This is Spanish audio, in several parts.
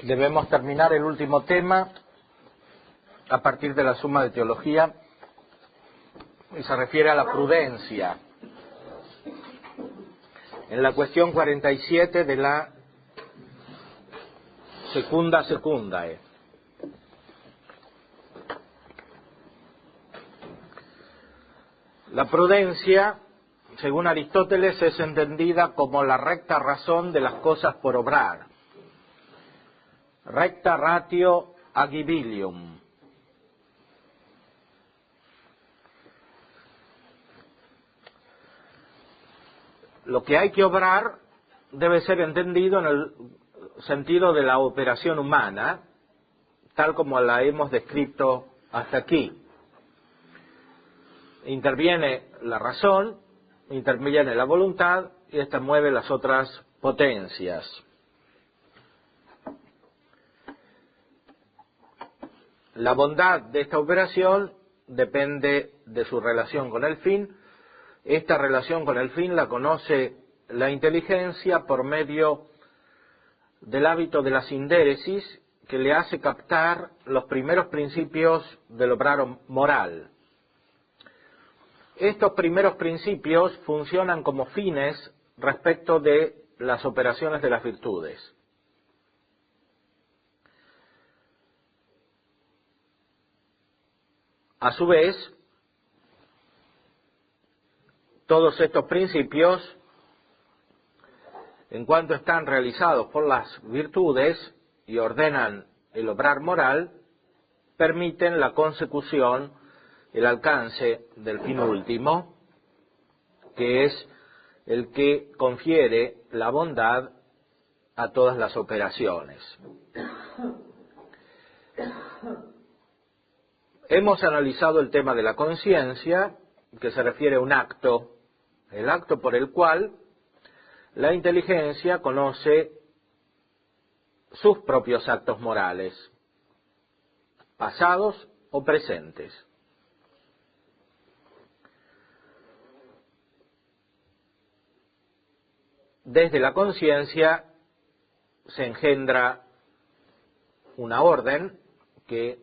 Debemos terminar el último tema a partir de la Suma de Teología y se refiere a la prudencia. En la cuestión 47 de la secundae. La prudencia, según Aristóteles, es entendida como la recta razón de las cosas por obrar. Recta ratio agibilium. Lo que hay que obrar debe ser entendido en el sentido de la operación humana, tal como la hemos descrito hasta aquí. Interviene la razón, interviene la voluntad y ésta mueve las otras potencias. La bondad de esta operación depende de su relación con el fin. Esta relación con el fin la conoce la inteligencia por medio del hábito de la sindéresis, que le hace captar los primeros principios del obrar moral. Estos primeros principios funcionan como fines respecto de las operaciones de las virtudes. A su vez, todos estos principios, en cuanto están realizados por las virtudes y ordenan el obrar moral, permiten la consecución, el alcance del fin último, que es el que confiere la bondad a todas las operaciones. Hemos analizado el tema de la conciencia, que se refiere a un acto, el acto por el cual la inteligencia conoce sus propios actos morales, pasados o presentes. Desde la conciencia se engendra una orden que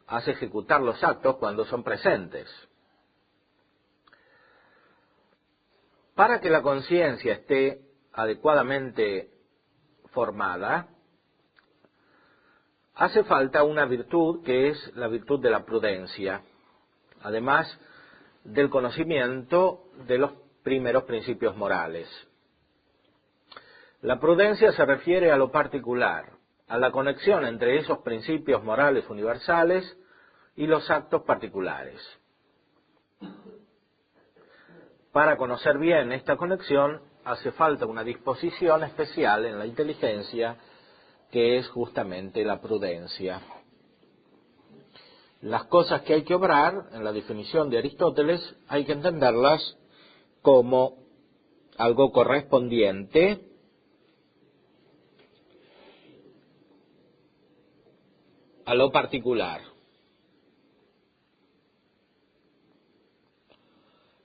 hace ejecutar los actos cuando son presentes. Para que la conciencia esté adecuadamente formada, hace falta una virtud que es la virtud de la prudencia, además del conocimiento de los primeros principios morales. La prudencia se refiere a lo particular, a la conexión entre esos principios morales universales y los actos particulares. Para conocer bien esta conexión hace falta una disposición especial en la inteligencia, que es justamente la prudencia. Las cosas que hay que obrar, en la definición de Aristóteles, hay que entenderlas como algo correspondiente a lo particular.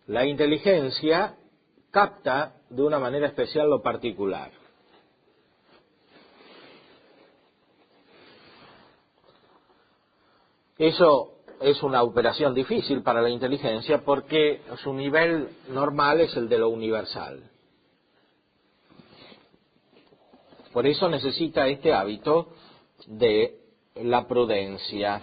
La inteligencia capta de una manera especial lo particular. Eso es una operación difícil para la inteligencia porque su nivel normal es el de lo universal. Por eso necesita este hábito de la prudencia.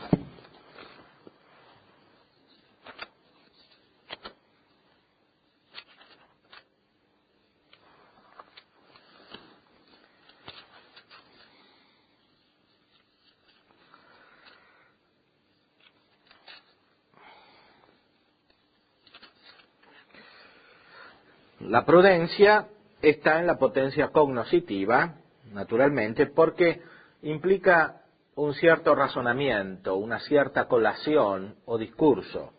La prudencia está en la potencia cognoscitiva, naturalmente, porque implica un cierto razonamiento, una cierta colación o discurso.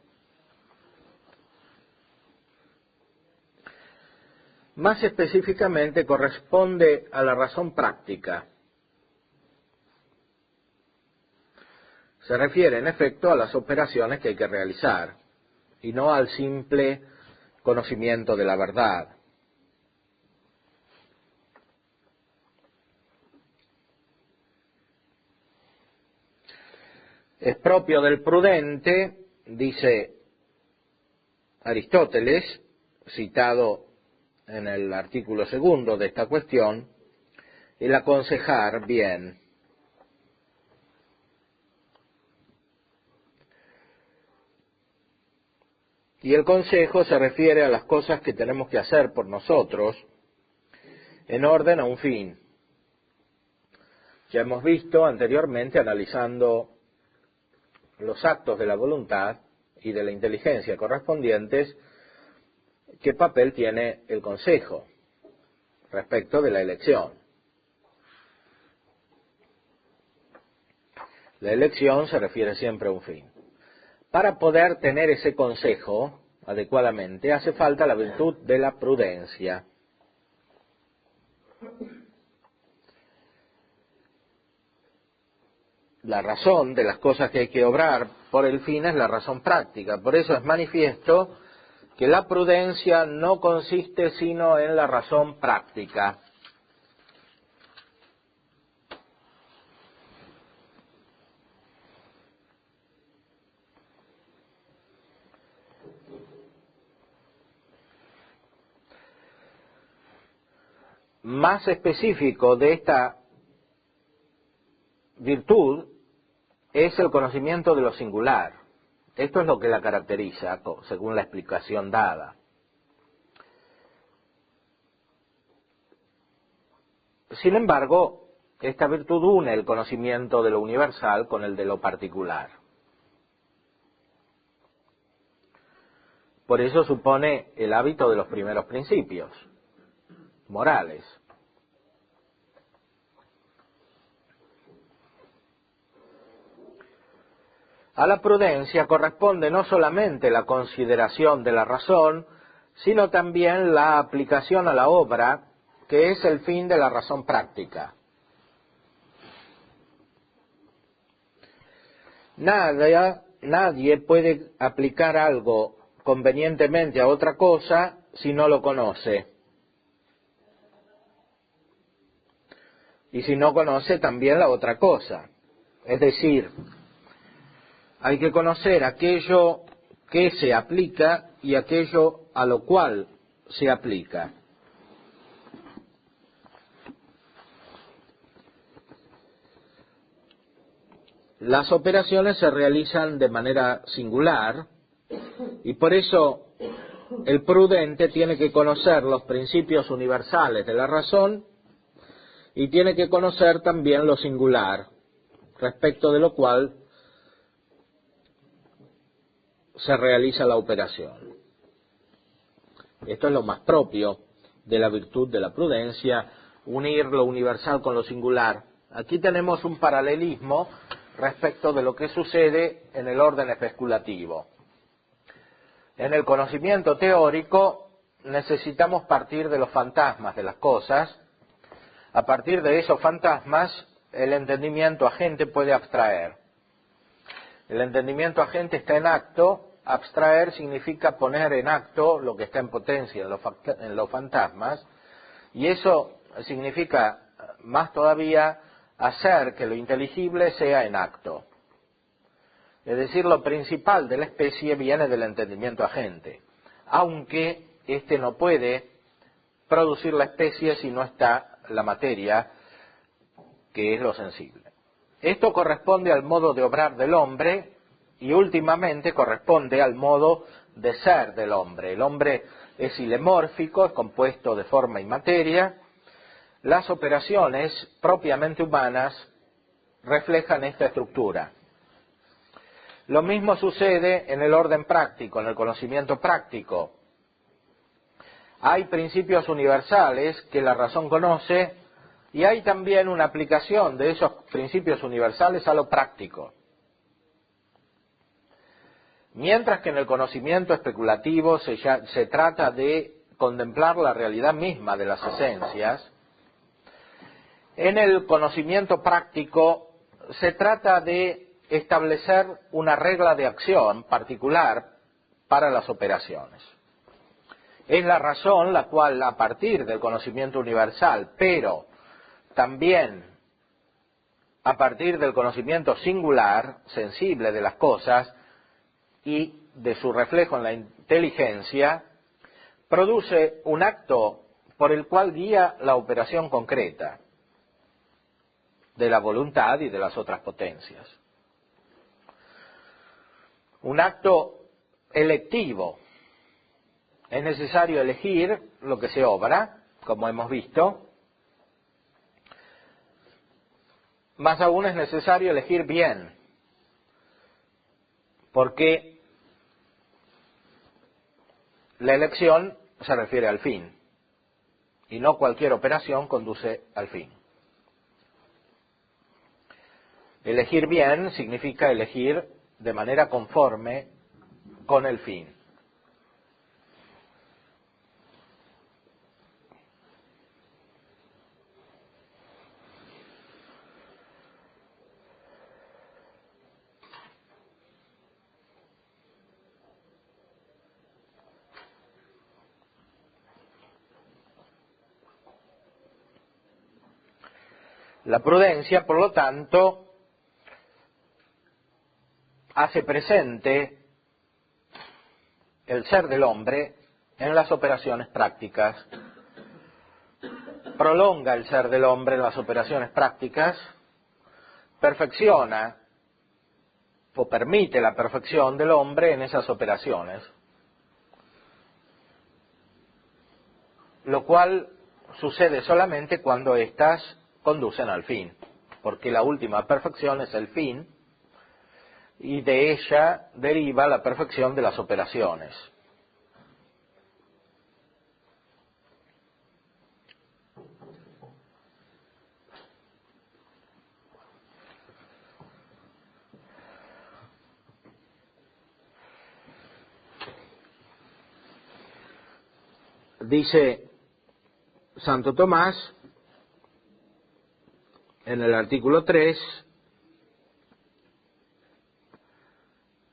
Más específicamente corresponde a la razón práctica. Se refiere, en efecto, a las operaciones que hay que realizar, y no al simple conocimiento de la verdad. Es propio del prudente, dice Aristóteles, citado en el artículo 2 de esta cuestión, el aconsejar bien. Y el consejo se refiere a las cosas que tenemos que hacer por nosotros en orden a un fin. Ya hemos visto anteriormente, analizando los actos de la voluntad y de la inteligencia correspondientes, qué papel tiene el consejo respecto de la elección. La elección se refiere siempre a un fin. Para poder tener ese consejo adecuadamente, hace falta la virtud de la prudencia. La razón de las cosas que hay que obrar por el fin es la razón práctica. Por eso es manifiesto que la prudencia no consiste sino en la razón práctica. Más específico de esta virtud es el conocimiento de lo singular. Esto es lo que la caracteriza, según la explicación dada. Sin embargo, esta virtud une el conocimiento de lo universal con el de lo particular. Por eso supone el hábito de los primeros principios morales. A la prudencia corresponde no solamente la consideración de la razón, sino también la aplicación a la obra, que es el fin de la razón práctica. Nadie puede aplicar algo convenientemente a otra cosa si no lo conoce. Y si no conoce también la otra cosa. Es decir, hay que conocer aquello que se aplica y aquello a lo cual se aplica. Las operaciones se realizan de manera singular y por eso el prudente tiene que conocer los principios universales de la razón y tiene que conocer también lo singular, respecto de lo cual se realiza la operación. Esto es lo más propio de la virtud de la prudencia, unir lo universal con lo singular. Aquí tenemos un paralelismo respecto de lo que sucede en el orden especulativo. En el conocimiento teórico necesitamos partir de los fantasmas de las cosas. A partir de esos fantasmas, el entendimiento agente puede abstraer. El entendimiento agente está en acto. Abstraer significa poner en acto lo que está en potencia en los fantasmas, y eso significa más todavía hacer que lo inteligible sea en acto. Es decir, lo principal de la especie viene del entendimiento agente, aunque éste no puede producir la especie si no está la materia, que es lo sensible. Esto corresponde al modo de obrar del hombre y últimamente corresponde al modo de ser del hombre. El hombre es hilemórfico, es compuesto de forma y materia. Las operaciones propiamente humanas reflejan esta estructura. Lo mismo sucede en el orden práctico, en el conocimiento práctico. Hay principios universales que la razón conoce y hay también una aplicación de esos principios universales a lo práctico. Mientras que en el conocimiento especulativo se trata de contemplar la realidad misma de las esencias, en el conocimiento práctico se trata de establecer una regla de acción particular para las operaciones. Es la razón la cual, a partir del conocimiento universal, pero también a partir del conocimiento singular, sensible de las cosas y de su reflejo en la inteligencia, produce un acto por el cual guía la operación concreta de la voluntad y de las otras potencias. Un acto electivo. Es necesario elegir lo que se obra, como hemos visto. Más aún es necesario elegir bien, porque la elección se refiere al fin, y no cualquier operación conduce al fin. Elegir bien significa elegir de manera conforme con el fin. La prudencia, por lo tanto, hace presente el ser del hombre en las operaciones prácticas, prolonga el ser del hombre en las operaciones prácticas, perfecciona o permite la perfección del hombre en esas operaciones, lo cual sucede solamente cuando éstas conducen al fin, porque la última perfección es el fin, y de ella deriva la perfección de las operaciones. Dice Santo Tomás en el artículo 3,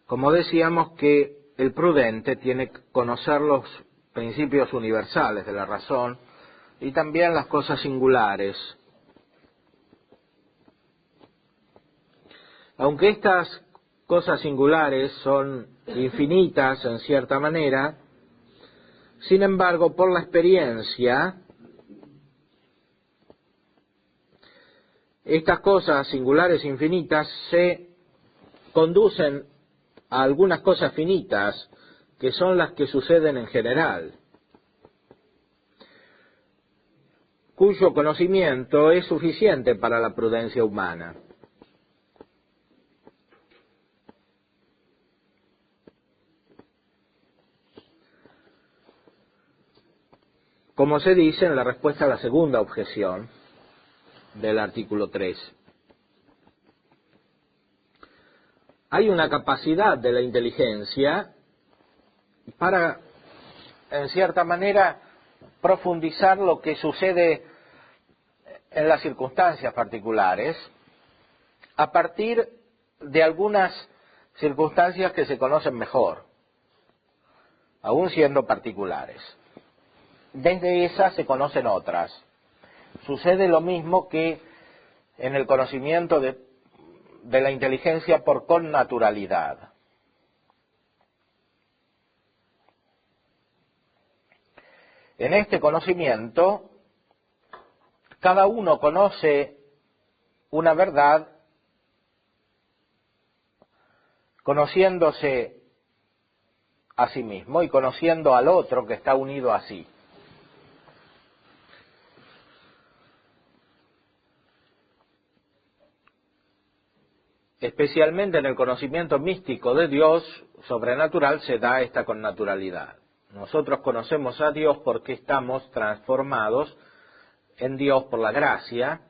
como decíamos, que el prudente tiene que conocer los principios universales de la razón y también las cosas singulares. Aunque estas cosas singulares son infinitas en cierta manera, sin embargo, por la experiencia, estas cosas singulares infinitas se conducen a algunas cosas finitas, que son las que suceden en general, cuyo conocimiento es suficiente para la prudencia humana. Como se dice en la respuesta a la segunda objeción del artículo 3. Hay una capacidad de la inteligencia para, en cierta manera, profundizar lo que sucede en las circunstancias particulares a partir de algunas circunstancias que se conocen mejor, aún siendo particulares. Desde esas se conocen otras. Sucede lo mismo que en el conocimiento de la inteligencia por connaturalidad. En este conocimiento, cada uno conoce una verdad conociéndose a sí mismo y conociendo al otro que está unido a sí. Especialmente en el conocimiento místico de Dios, sobrenatural, se da esta connaturalidad. Nosotros conocemos a Dios porque estamos transformados en Dios por la gracia,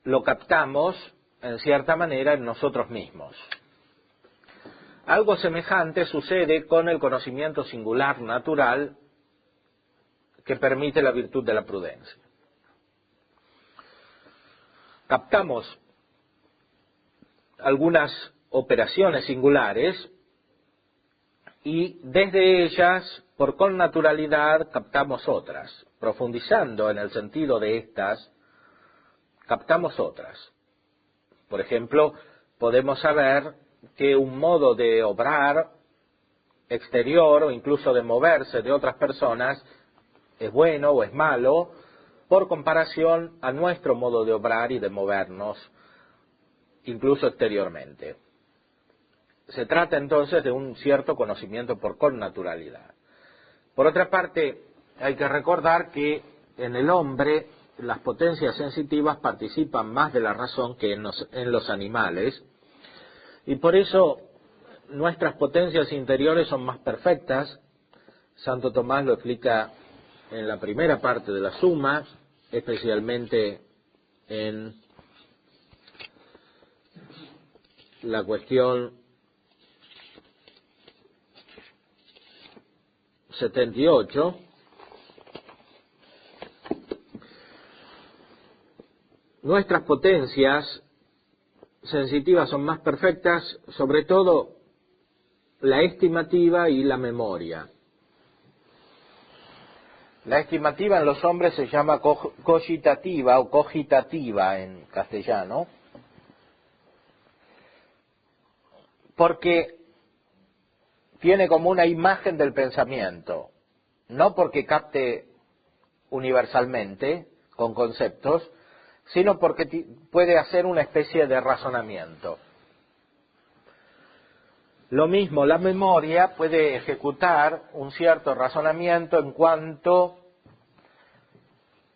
lo captamos en cierta manera en nosotros mismos. Algo semejante sucede con el conocimiento singular natural que permite la virtud de la prudencia. Captamos algunas operaciones singulares y desde ellas, por connaturalidad, captamos otras. Profundizando en el sentido de estas, captamos otras. Por ejemplo, podemos saber que un modo de obrar exterior o incluso de moverse de otras personas es bueno o es malo por comparación a nuestro modo de obrar y de movernos, incluso exteriormente. Se trata entonces de un cierto conocimiento por connaturalidad. Por otra parte, hay que recordar que en el hombre las potencias sensitivas participan más de la razón que en los animales, y por eso nuestras potencias interiores son más perfectas. Santo Tomás lo explica en la primera parte de la Suma, especialmente en la cuestión 78, nuestras potencias sensitivas son más perfectas, sobre todo la estimativa y la memoria. La estimativa en los hombres se llama cogitativa o cogitativa en castellano, porque tiene como una imagen del pensamiento, no porque capte universalmente con conceptos, sino porque puede hacer una especie de razonamiento. Lo mismo, la memoria puede ejecutar un cierto razonamiento en cuanto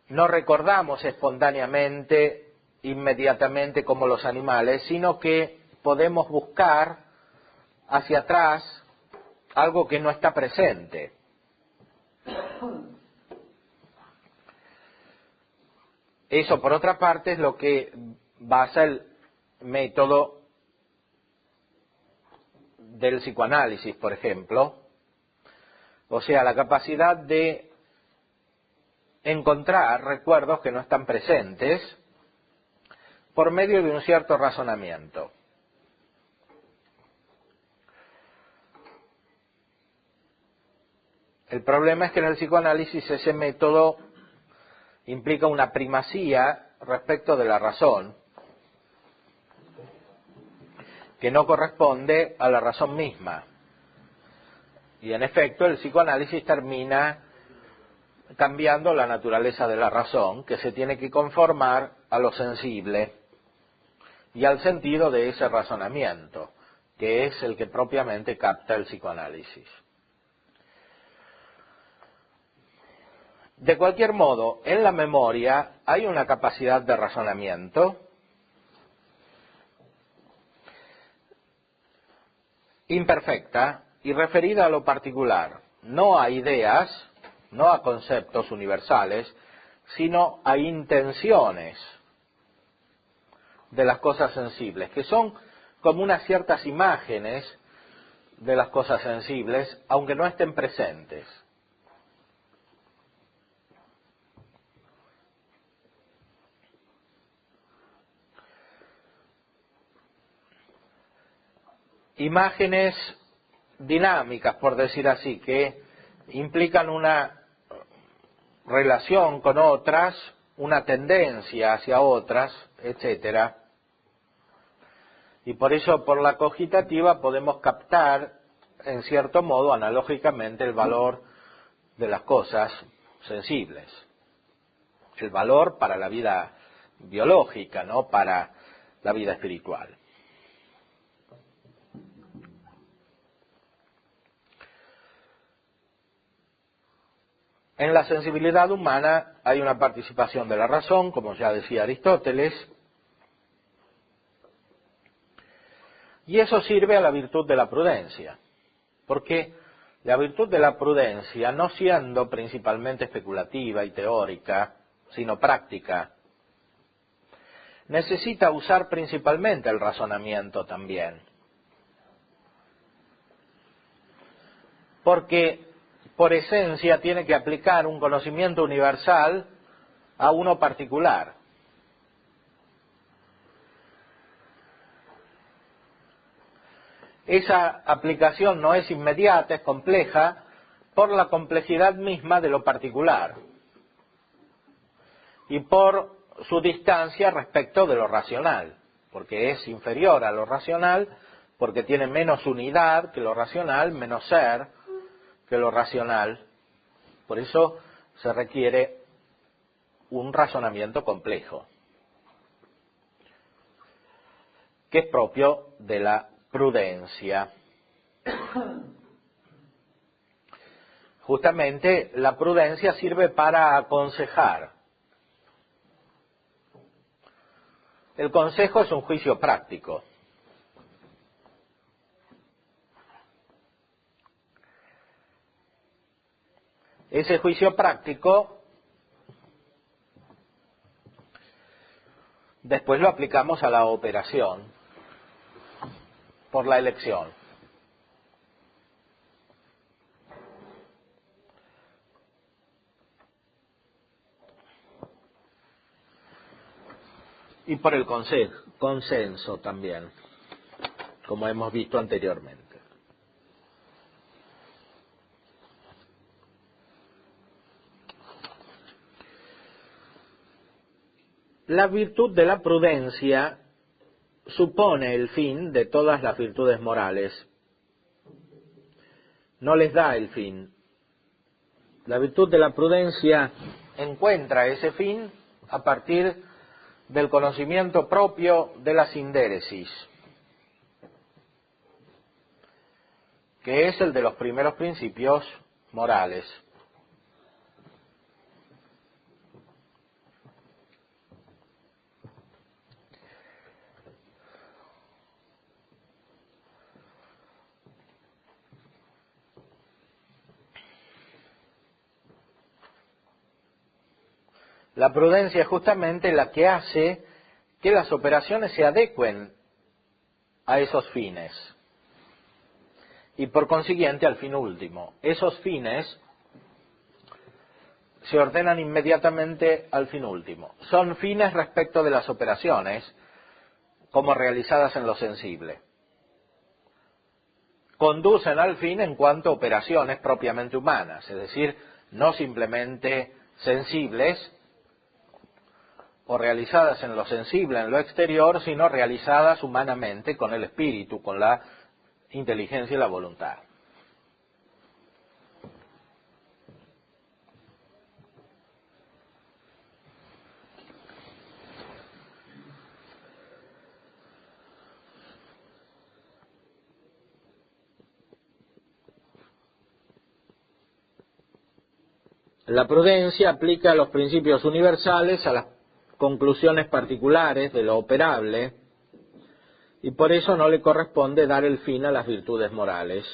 no recordamos espontáneamente, inmediatamente como los animales, sino que podemos buscar hacia atrás algo que no está presente. Eso, por otra parte, es lo que basa el método del psicoanálisis, por ejemplo. O sea, la capacidad de encontrar recuerdos que no están presentes por medio de un cierto razonamiento. El problema es que en el psicoanálisis ese método implica una primacía respecto de la razón, que no corresponde a la razón misma. Y en efecto el psicoanálisis termina cambiando la naturaleza de la razón, que se tiene que conformar a lo sensible y al sentido de ese razonamiento, que es el que propiamente capta el psicoanálisis. De cualquier modo, en la memoria hay una capacidad de razonamiento imperfecta y referida a lo particular, no a ideas, no a conceptos universales, sino a intenciones de las cosas sensibles, que son como unas ciertas imágenes de las cosas sensibles, aunque no estén presentes. Imágenes dinámicas, por decir así, que implican una relación con otras, una tendencia hacia otras, etcétera. Y por eso, por la cogitativa, podemos captar, en cierto modo, analógicamente, el valor de las cosas sensibles. El valor para la vida biológica, no para la vida espiritual. En la sensibilidad humana hay una participación de la razón, como ya decía Aristóteles, y eso sirve a la virtud de la prudencia, porque la virtud de la prudencia, no siendo principalmente especulativa y teórica, sino práctica, necesita usar principalmente el razonamiento también, porque por esencia tiene que aplicar un conocimiento universal a uno particular. Esa aplicación no es inmediata, es compleja, por la complejidad misma de lo particular y por su distancia respecto de lo racional, porque es inferior a lo racional, porque tiene menos unidad que lo racional, menos ser que lo racional. Por eso se requiere un razonamiento complejo, que es propio de la prudencia. Justamente la prudencia sirve para aconsejar. El consejo es un juicio práctico. Ese juicio práctico después lo aplicamos a la operación por la elección. Y por el consenso también, como hemos visto anteriormente. La virtud de la prudencia supone el fin de todas las virtudes morales. No les da el fin. La virtud de la prudencia encuentra ese fin a partir del conocimiento propio de la sindéresis, que es el de los primeros principios morales. La prudencia es justamente la que hace que las operaciones se adecuen a esos fines y por consiguiente al fin último. Esos fines se ordenan inmediatamente al fin último. Son fines respecto de las operaciones como realizadas en lo sensible. Conducen al fin en cuanto a operaciones propiamente humanas, es decir, no simplemente sensibles o realizadas en lo sensible, en lo exterior, sino realizadas humanamente con el espíritu, con la inteligencia y la voluntad. La prudencia aplica los principios universales a las conclusiones particulares de lo operable y por eso no le corresponde dar el fin a las virtudes morales,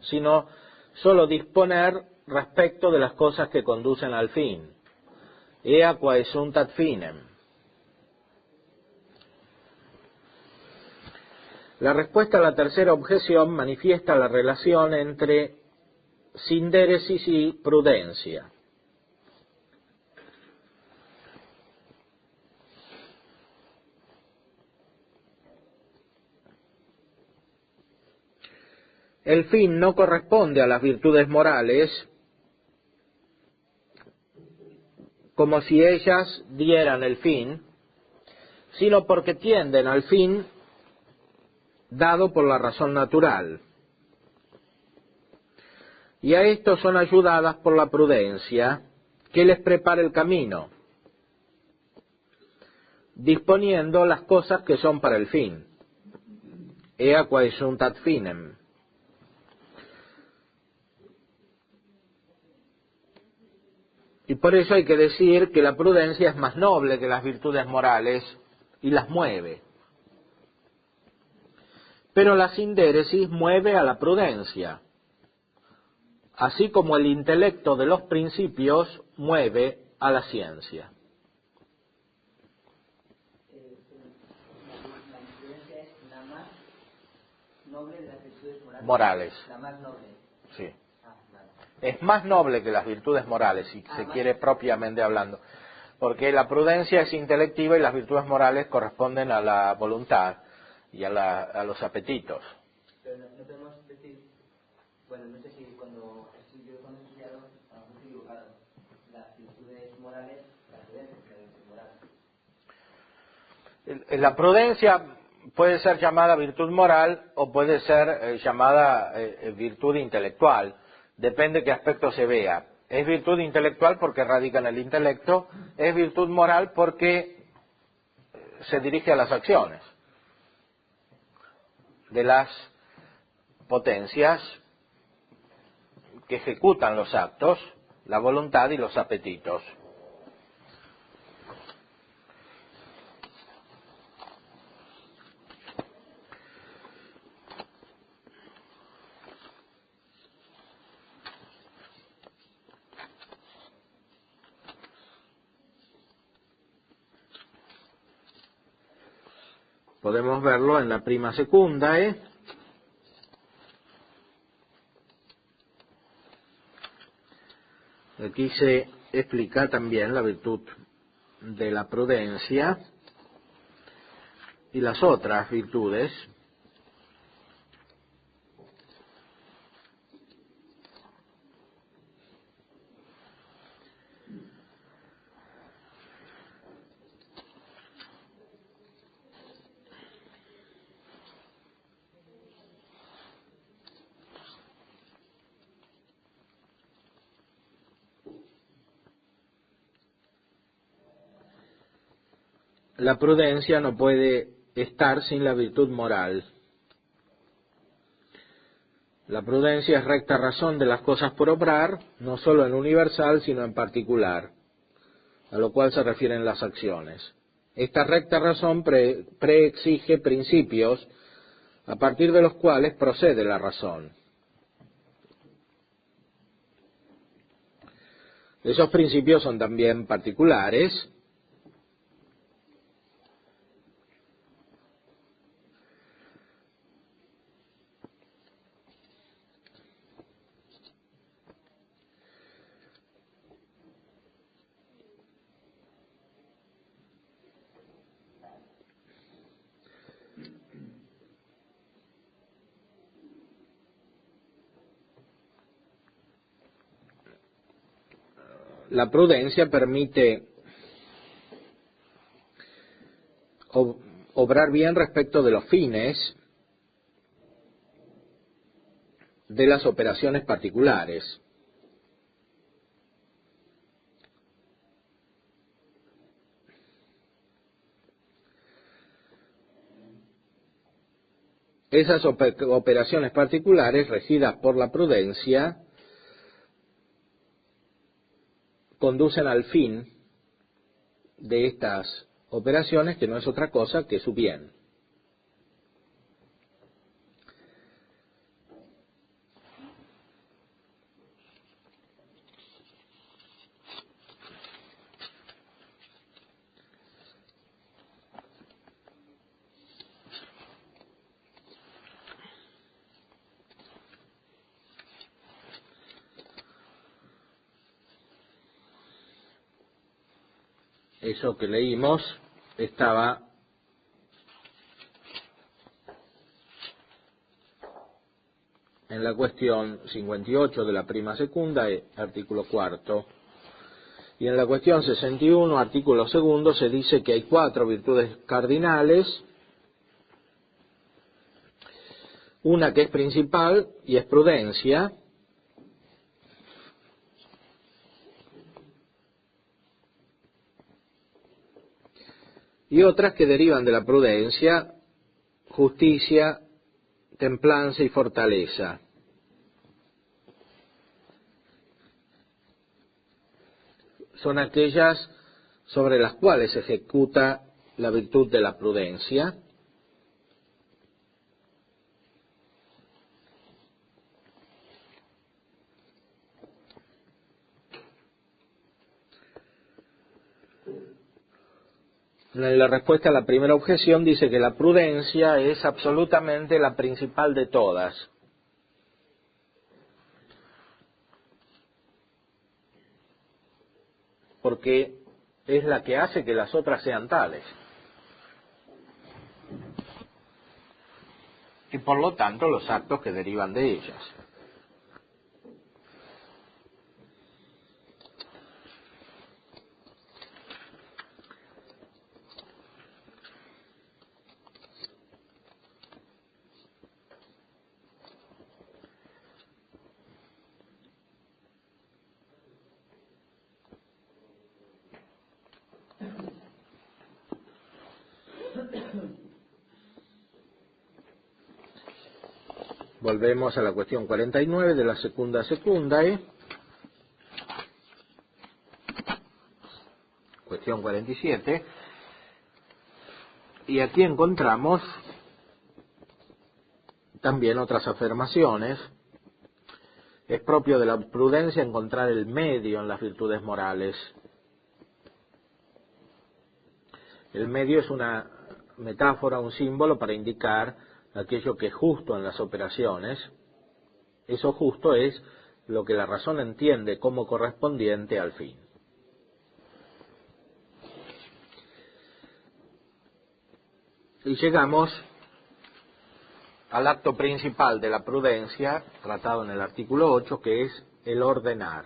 sino sólo disponer respecto de las cosas que conducen al fin. Ea quae sunt ad finem. La respuesta a la tercera objeción manifiesta la relación entre sindéresis y prudencia. El fin no corresponde a las virtudes morales como si ellas dieran el fin, sino porque tienden al fin dado por la razón natural. Y a esto son ayudadas por la prudencia, que les prepara el camino, disponiendo las cosas que son para el fin. Ea quae sunt ad finem. Y por eso hay que decir que la prudencia es más noble que las virtudes morales y las mueve. Pero la sindéresis mueve a la prudencia, así como el intelecto de los principios mueve a la ciencia. La prudencia es la más noble de las virtudes Morales. La más noble. Sí. Vale. Es más noble que las virtudes morales, si se quiere propiamente hablando, porque la prudencia es intelectiva y las virtudes morales corresponden a la voluntad y a los apetitos. Pero no podemos decir, bueno, no sé si cuando he estudiado, a lo mejor estoy equivocado, las virtudes morales, la prudencia es la virtud moral. La prudencia puede ser llamada virtud moral o puede ser llamada virtud intelectual, depende qué aspecto se vea. Es virtud intelectual porque radica en el intelecto, es virtud moral porque se dirige a las acciones de las potencias que ejecutan los actos, la voluntad y los apetitos. Podemos verlo en la prima secundae. Aquí se explica también la virtud de la prudencia y las otras virtudes. La prudencia no puede estar sin la virtud moral. La prudencia es recta razón de las cosas por obrar, no solo en universal, sino en particular, a lo cual se refieren las acciones. Esta recta razón preexige principios a partir de los cuales procede la razón. Esos principios son también particulares. La prudencia permite obrar bien respecto de los fines de las operaciones particulares. Esas operaciones particulares regidas por la prudencia conducen al fin de estas operaciones, que no es otra cosa que su bien. Eso que leímos estaba en la cuestión 58 de la prima secunda, artículo cuarto. Y en la cuestión 61, artículo segundo, se dice que hay 4 virtudes cardinales, una que es principal y es prudencia, y otras que derivan de la prudencia, justicia, templanza y fortaleza. Son aquellas sobre las cuales se ejecuta la virtud de la prudencia. En la respuesta a la primera objeción dice que la prudencia es absolutamente la principal de todas. Porque es la que hace que las otras sean tales. Y por lo tanto los actos que derivan de ellas. Volvemos a la cuestión 49 de la secunda secundae. Cuestión 47. Y aquí encontramos también otras afirmaciones. Es propio de la prudencia encontrar el medio en las virtudes morales. El medio es una metáfora, un símbolo para indicar aquello que es justo en las operaciones. Eso justo es lo que la razón entiende como correspondiente al fin. Y llegamos al acto principal de la prudencia, tratado en el artículo 8, que es el ordenar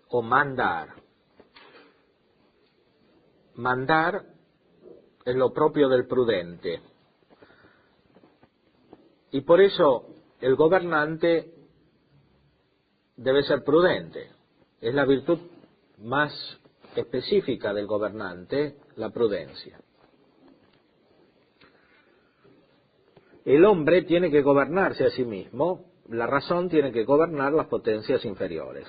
o mandar. Mandar es lo propio del prudente. Y por eso el gobernante debe ser prudente. Es la virtud más específica del gobernante, la prudencia. El hombre tiene que gobernarse a sí mismo, la razón tiene que gobernar las potencias inferiores.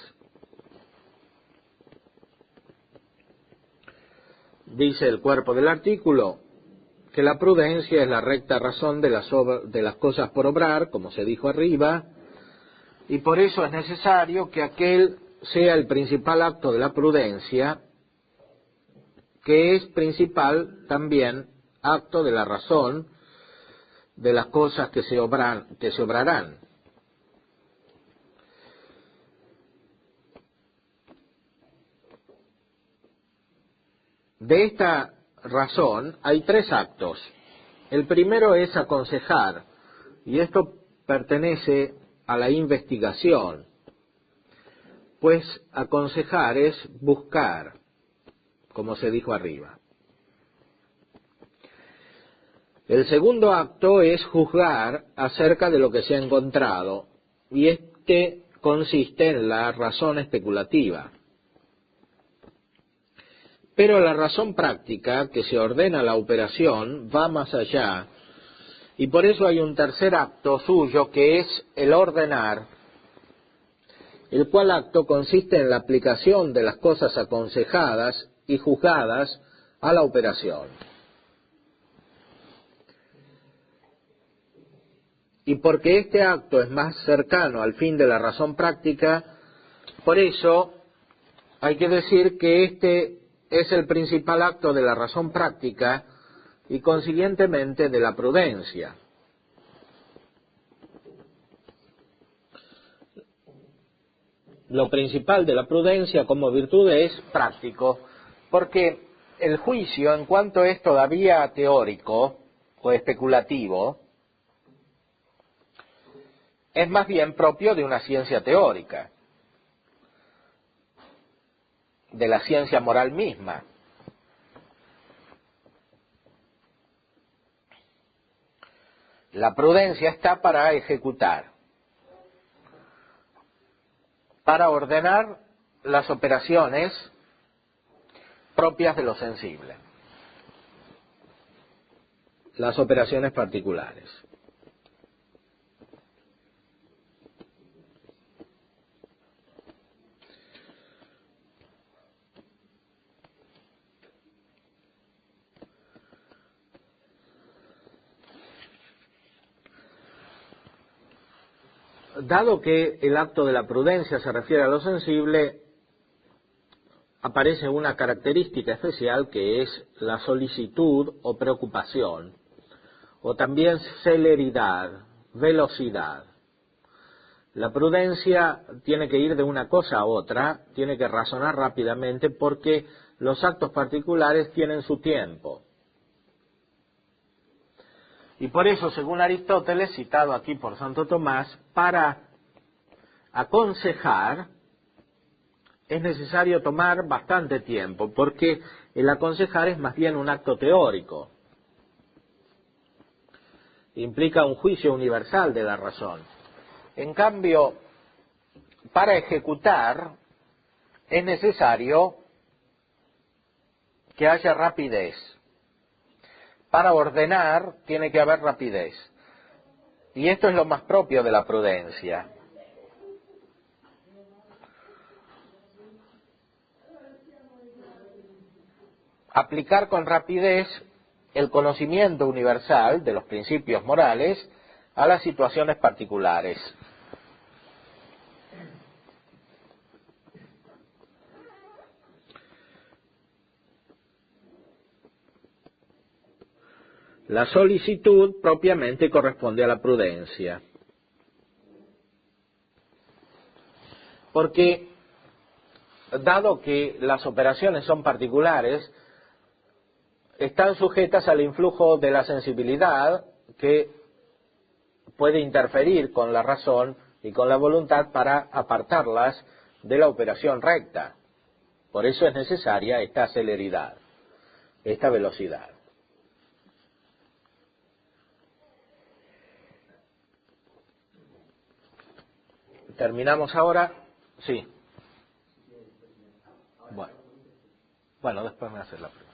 Dice el cuerpo del artículo que la prudencia es la recta razón de las cosas por obrar, como se dijo arriba, y por eso es necesario que aquel sea el principal acto de la prudencia, que es principal también acto de la razón de las cosas que se obrarán. De esta razón hay tres actos. El primero es aconsejar, y esto pertenece a la investigación, pues aconsejar es buscar, como se dijo arriba. El segundo acto es juzgar acerca de lo que se ha encontrado, y este consiste en la razón especulativa. Pero la razón práctica que se ordena la operación va más allá, y por eso hay un tercer acto suyo que es el ordenar, el cual acto consiste en la aplicación de las cosas aconsejadas y juzgadas a la operación. Y porque este acto es más cercano al fin de la razón práctica, por eso hay que decir que este es el principal acto de la razón práctica y consiguientemente de la prudencia. Lo principal de la prudencia como virtud es práctico, porque el juicio, en cuanto es todavía teórico o especulativo, es más bien propio de una ciencia teórica, de la ciencia moral misma. La prudencia está para ejecutar, para ordenar las operaciones propias de lo sensible, las operaciones particulares. Dado que el acto de la prudencia se refiere a lo sensible, aparece una característica especial que es la solicitud o preocupación, o también celeridad, velocidad. La prudencia tiene que ir de una cosa a otra, tiene que razonar rápidamente porque los actos particulares tienen su tiempo. Y por eso, según Aristóteles, citado aquí por Santo Tomás, para aconsejar es necesario tomar bastante tiempo, porque el aconsejar es más bien un acto teórico. Implica un juicio universal de la razón. En cambio, para ejecutar es necesario que haya rapidez. Para ordenar tiene que haber rapidez. Y esto es lo más propio de la prudencia. Aplicar con rapidez el conocimiento universal de los principios morales a las situaciones particulares. La solicitud propiamente corresponde a la prudencia, porque dado que las operaciones son particulares, están sujetas al influjo de la sensibilidad que puede interferir con la razón y con la voluntad para apartarlas de la operación recta. Por eso es necesaria esta celeridad, esta velocidad. ¿Terminamos ahora? Sí. Bueno, después me haces la pregunta.